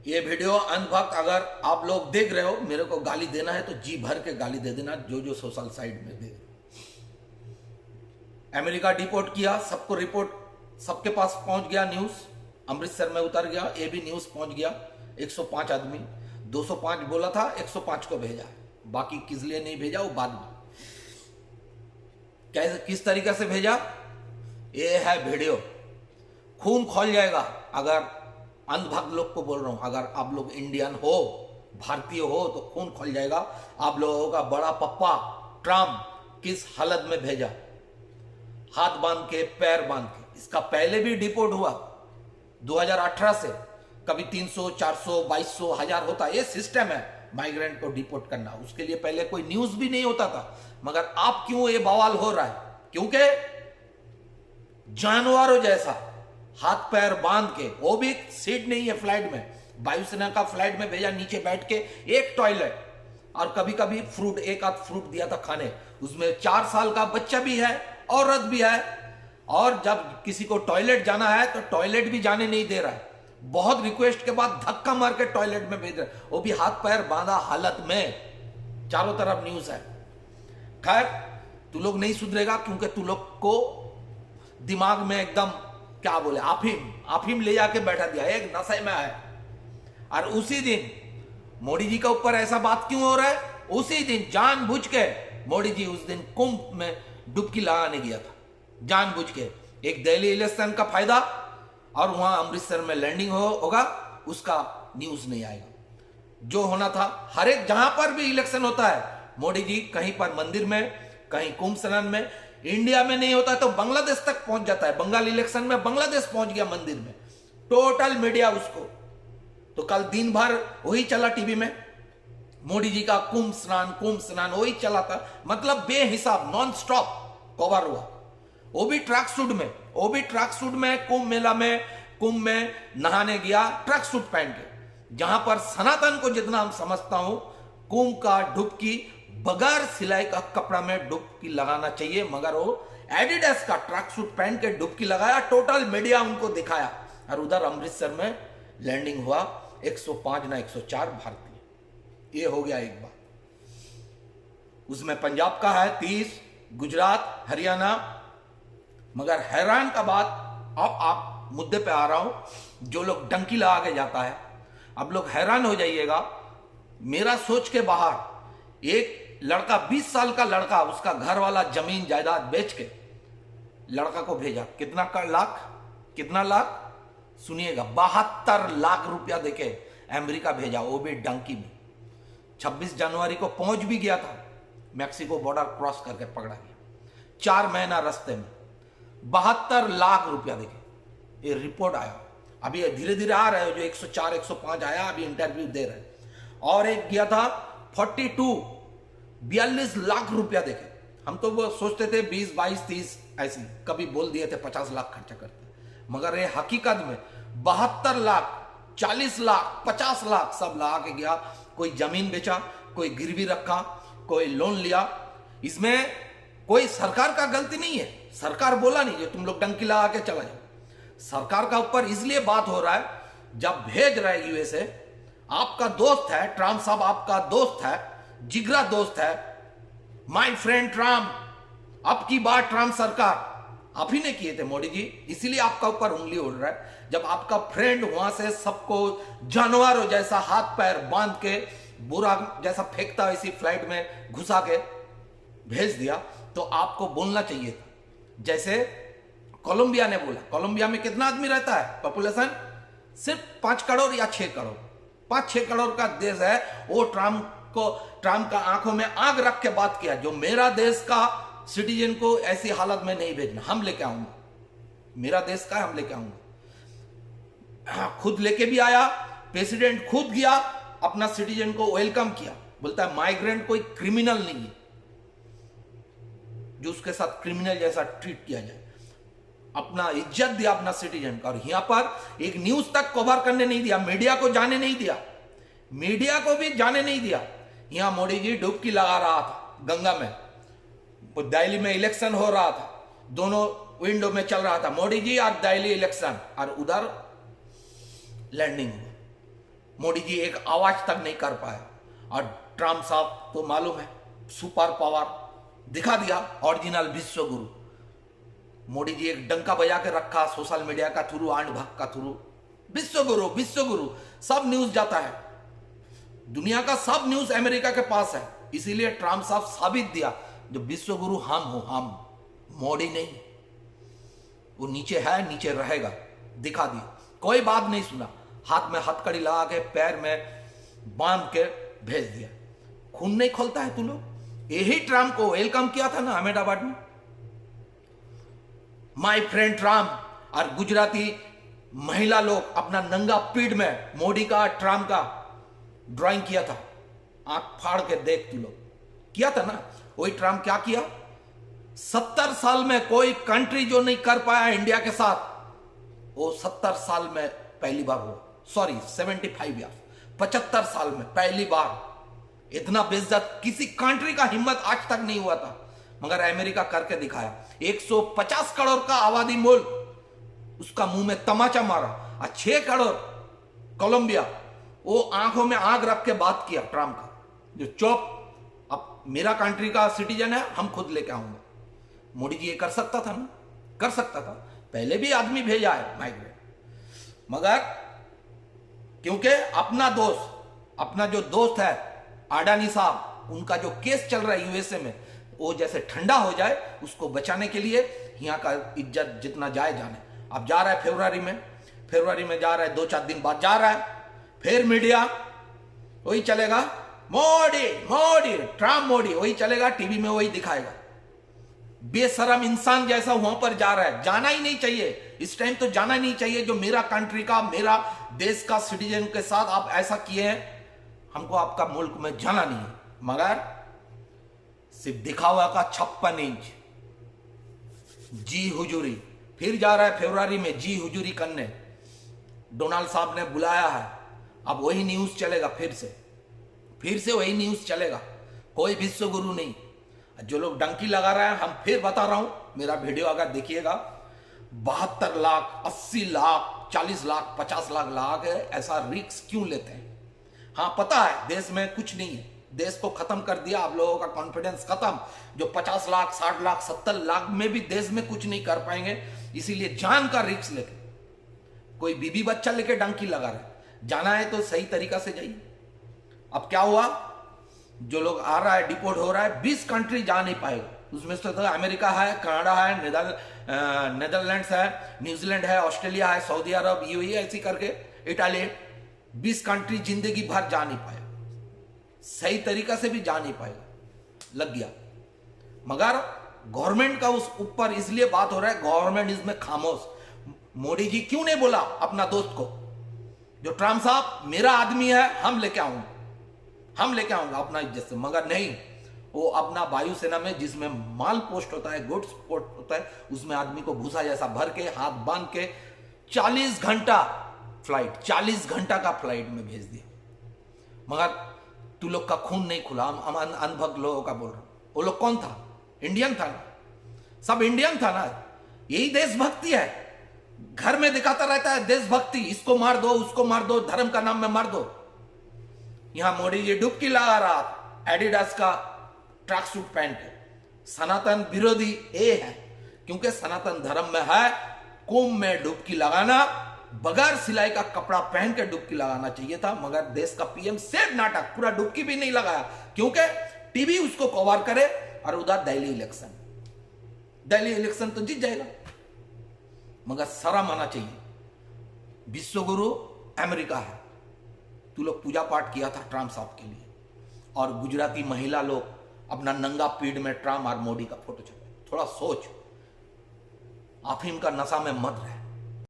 ये वीडियो अंत भक्त अगर आप लोग देख रहे हो, मेरे को गाली देना है तो जी भर के गाली दे देना, जो जो सोशल साइट में दे। अमेरिका डिपोर्ट किया, सबको रिपोर्ट सबके पास पहुंच गया, न्यूज अमृतसर में उतर गया, ये भी न्यूज पहुंच गया। 105 आदमी, 205 बोला था, 105 को भेजा, बाकी किस लिए नहीं भेजा वो बाद में। कैसे किस तरीके से भेजा, ये है वीडियो। खून खोल जाएगा अगर अंधभक्त लोग को बोल रहा हूं, अगर आप लोग इंडियन हो, भारतीय हो तो खून खोल जाएगा। आप लोगों का बड़ा पप्पा ट्रम्प किस हालत में भेजा, हाथ बांध के पैर बांध के। इसका पहले भी डिपोर्ट हुआ 2018 से, कभी 300 400 2200 1000 होता। ये सिस्टम है माइग्रेंट को डिपोर्ट करना। उसके लिए पहले कोई न्यूज भी नहीं होता था। मगर आप क्यों ये बवाल हो रहा है, क्योंकि जानवरों जैसा हाथ पैर बांध के, वो भी सीट नहीं है फ्लाइट में, वायुसेना का फ्लाइट में भेजा, नीचे बैठ के एक टॉयलेट और कभी कभी फ्रूट, एक आध फ्रूट दिया था खाने। उसमें 4 साल का बच्चा भी है, औरत भी है, और जब किसी को टॉयलेट जाना है तो टॉयलेट भी जाने नहीं दे रहा है। बहुत रिक्वेस्ट के बाद धक्का मार के टॉयलेट में भेज रहे, वो भी हाथ पैर बांधा हालत में। चारों तरफ न्यूज है। खैर, तू लोग नहीं सुधरेगा, क्योंकि तू लोग को दिमाग में एकदम क्या बोले, अफीम ले जाके बैठा दिया, एक नशे में है। और उसी दिन मोदी जी के ऊपर ऐसा बात क्यों हो रहा है, उसी दिन जानबूझ के मोदी जी उस दिन कुंभ में डुबकी लगाने गया था, जानबूझ के। एक दिल्ली इलेक्शन का फायदा, और वहां अमृतसर में लैंडिंग होगा, उसका न्यूज नहीं आएगा। जो होना था, हर एक जहां पर भी इलेक्शन होता है, मोदी जी कहीं पर मंदिर में, कहीं कुंभ स्नान में। इंडिया में नहीं होता तो बांग्लादेश तक पहुंच जाता है। बंगाल इलेक्शन में बांग्लादेश पहुंच गया मंदिर में, टोटल मीडिया उसको। तो कल दिन भर वही चला टीवी में, मोदी जी का कुंभ स्नान वही चला था। मतलब बेहिसाब नॉन स्टॉप कवर हुआ। वो भी ट्रैक सूट में कुंभ मेला में, कुंभ में नहाने गया ट्रैक सूट पहन के। जहां पर सनातन को जितना हम समझता हूं, कुंभ का डुबकी बगैर सिलाई का कपड़ा में डुबकी लगाना चाहिए, मगर वो एडिडास का ट्रैक सूट पहन के डुबकी लगाया। टोटल मीडिया उनको दिखाया। और उधर अमृतसर में लैंडिंग हुआ 105 ना 104 भारतीय। ये हो गया एक बात। उसमें पंजाब का है 30, गुजरात, हरियाणा। मगर हैरान का बात, अब आप मुद्दे पे आ रहा हूं, जो लोग डंकी लगा के जाता है, अब लोग हैरान हो जाइएगा। मेरा सोच के बाहर एक लड़का, 20 साल का लड़का, उसका घर वाला जमीन जायदाद बेच के लड़का को भेजा। कितना लाख सुनिएगा, 72 लाख रुपया देके अमेरिका भेजा, वो भी डंकी में। 26 जनवरी को पहुंच भी गया था, मैक्सिको बॉर्डर क्रॉस करके पकड़ा गया। 4 महीना रास्ते में 72 लाख रुपया देके। ये रिपोर्ट आया, अभी धीरे धीरे आ रहे हो, जो 104 105 आया, अभी इंटरव्यू दे रहे हैं। और एक गया था 42 लाख रुपया देके। हम तो वो सोचते थे 20 22 30 ऐसे, कभी बोल दिए थे 50 लाख खर्चा करते, मगर ये हकीकत में 72 लाख 40 लाख 50 लाख सब लगा के गया। कोई जमीन बेचा, कोई गिरवी रखा, कोई लोन लिया। इसमें कोई सरकार का गलती नहीं है। सरकार बोला नहीं जो तुम लोग डंकी लगा के चला जाओ। सरकार का ऊपर इसलिए बात हो रहा है, जब भेज रहा है यूएसए, आपका दोस्त है ट्रम्प साहब, आपका दोस्त है, जिगरा दोस्त है, माय फ्रेंड ट्रम्प। अब की बात ट्रम्प सरकार आप ही ने किए थे मोदी जी, इसीलिए आपका ऊपर उंगली उड़ रहा है। जब आपका फ्रेंड वहां से सबको जानवरों जैसा हाथ पैर बांध के बुरा जैसा फेंकता, इसी फ्लाइट में घुसा के भेज दिया, तो आपको बोलना चाहिए था। जैसे कोलंबिया ने बोला। कोलंबिया में कितना आदमी रहता है, पॉपुलेशन सिर्फ 5 करोड़ या 6 करोड़, 5-6 करोड़ का देश है। वो ट्रम्प का आंखों में आग रख के बात किया, जो मेरा देश का सिटीजन को ऐसी हालत में नहीं भेजना, हम लेके आऊंगा, मेरा देश का हम लेके आऊंगा। खुद लेके भी आया, प्रेसिडेंट खुद गया, अपना सिटीजन को वेलकम किया। बोलता है माइग्रेंट कोई क्रिमिनल नहीं है जो उसके साथ क्रिमिनल जैसा ट्रीट किया जाए। अपना इज्जत दिया अपना सिटीजन का। और यहां पर एक न्यूज तक कवर करने नहीं दिया, मीडिया को जाने नहीं दिया, मीडिया को भी जाने नहीं दिया। यहां मोदी जी डुबकी लगा रहा था गंगा में, दिल्ली में इलेक्शन हो रहा था, दोनों विंडो में चल रहा था, मोदी जी और दिल्ली इलेक्शन, और उधर लैंडिंग हुआ। मोदी जी एक आवाज तक नहीं कर पाए, और ट्रम्प साहब तो मालूम है सुपर पावर दिखा दिया, ओरिजिनल विश्व गुरु। मोदी जी एक डंका बजा के रखा सोशल मीडिया का थ्रू, आंड भक्त का थ्रू, विश्व गुरु विश्व गुरु, सब न्यूज जाता है, दुनिया का सब न्यूज अमेरिका के पास है। इसीलिए ट्रम्प साहब साबित दिया जो विश्व गुरु हम हो, हम, मोदी नहीं। वो नीचे है, नीचे रहेगा, दिखा दिया, कोई बात नहीं सुना, हाथ में हथकड़ी लगा के पैर में बांध के भेज दिया। खून नहीं खोलता है तू लोग। यही ट्रम्प को वेलकम किया था ना अहमदाबाद में, माय फ्रेंड ट्रम्प। और गुजराती महिला लोग अपना नंगा पीठ में मोदी का ट्रम्प का ड्राइंग किया था, आंख फाड़ के देख तू लोग, किया था ना। वही ट्रम्प क्या किया, 70 साल में कोई कंट्री जो नहीं कर पाया इंडिया के साथ, वो 70 साल में पहली बार हुआ। सॉरी 75 ईयर, 75 साल में पहली बार। इतना बेइज्जत किसी कंट्री का हिम्मत आज तक नहीं हुआ था, मगर अमेरिका करके दिखाया। 150 करोड़ का आबादी मुल्क, उसका मुंह में तमाचा मारा। और 6 करोड़ कोलंबिया, वो आंखों में आग रख के बात किया ट्रम्प का, जो चुप, अब मेरा कंट्री का सिटीजन है, हम खुद लेके आऊंगा। मोदी जी ये कर सकता था ना, कर सकता था, पहले भी आदमी भेजा है माइग्रेट, मगर क्योंकि अपना दोस्त, अपना जो दोस्त है अडानी साहब, उनका जो केस चल रहा है यूएसए में, वो जैसे ठंडा हो जाए, उसको बचाने के लिए यहाँ का इज्जत जितना जाए जाने। अब जा रहा है फरवरी में जा रहा है, 2-4 दिन बाद जा रहा है, फिर मीडिया वही चलेगा, मोदी मोदी ट्रम्प मोदी, वही चलेगा, टीवी में वही दिखाएगा। बेशरम इंसान जैसा वहां पर जा रहा है, जाना ही नहीं चाहिए, इस टाइम तो जाना ही नहीं चाहिए। जो मेरा कंट्री का, मेरा देश का सिटीजन के साथ आप ऐसा किए हैं, हमको आपका मुल्क में जाना नहीं है। मगर सिर्फ दिखावा का 56 इंच जी हुजूरी, फिर जा रहा है फरवरी में जी हुजूरी करने, डोनाल्ड साहब ने बुलाया है। अब वही न्यूज चलेगा, फिर से वही न्यूज चलेगा, कोई विश्व गुरु नहीं। जो लोग डंकी लगा रहे हैं, हम फिर बता रहा हूं, मेरा वीडियो अगर देखिएगा, 72 लाख, 80 लाख, 40 लाख, 50 लाख लाख है, ऐसा रिस्क क्यों लेते हैं? हाँ पता है देश में कुछ नहीं है, देश को खत्म कर दिया, आप लोगों का कॉन्फिडेंस खत्म। जो 50 लाख, 60 लाख, 70 लाख में भी देश में कुछ नहीं कर पाएंगे, इसीलिए जान का रिस्क लेके, कोई बीबी बच्चा लेके डंकी लगा रहे। जाना है तो सही तरीका से जाइए। अब क्या हुआ, जो लोग आ रहा है, डिपोर्ट हो रहा है, 20 कंट्री जा नहीं पाएगा, उसमें से तो अमेरिका है, कनाडा है, नेदरलैंड्स है, न्यूजीलैंड है, ऑस्ट्रेलिया है, सऊदी अरब, यूएई, ऐसी करके इटाली, 20 कंट्री जिंदगी भर जा नहीं पाएगा, सही तरीका से भी जा नहीं पाएगा, लग गया। मगर गवर्नमेंट का उस ऊपर इसलिए बात हो रहा है, गवर्नमेंट इसमें खामोश। मोदी जी क्यों नहीं बोला अपना दोस्त को, जो ट्रम्प साहब मेरा आदमी है, हम लेके आऊंगा अपना इज्जत से, मगर नहीं, वो अपना वायुसेना में जिसमें माल पोस्ट होता है, गुड्स पोस्ट होता है, उसमें आदमी को भूसा जैसा भर के, हाथ बांध के 40 घंटा फ्लाइट, 40 घंटा का फ्लाइट में भेज दिया। मगर तू लोग का खून नहीं खुला, हम अनभक्त लोगों का बोल रहा हूं। वो लोग कौन था? इंडियन था ना, सब इंडियन था ना। यही देशभक्ति है, घर में दिखाता रहता है देशभक्ति, इसको मार दो, उसको मार दो, धर्म का नाम में मार दो। यहां मोदी जी डुबकी लगा रहा था, एडिडास का ट्रैक सूट पहन के। सनातन विरोधी ये है, क्योंकि सनातन धर्म में है कुंभ में डुबकी लगाना, बगैर सिलाई का कपड़ा पहन के डुबकी लगाना चाहिए था, मगर देश का पीएम सिर्फ नाटक, पूरा डुबकी भी नहीं लगाया, क्योंकि टीवी उसको कवर करे। और उधर दिल्ली इलेक्शन तो जीत जाएगा, मगर शर्म आना चाहिए। विश्व गुरु अमेरिका है, तू लोग पूजा पाठ किया था ट्रम्प साहब के लिए, और गुजराती महिला लोग अपना नंगा पीठ में ट्रम्प और मोदी का फोटो छपे। थोड़ा सोच, अफीम का नशा में मत रहे।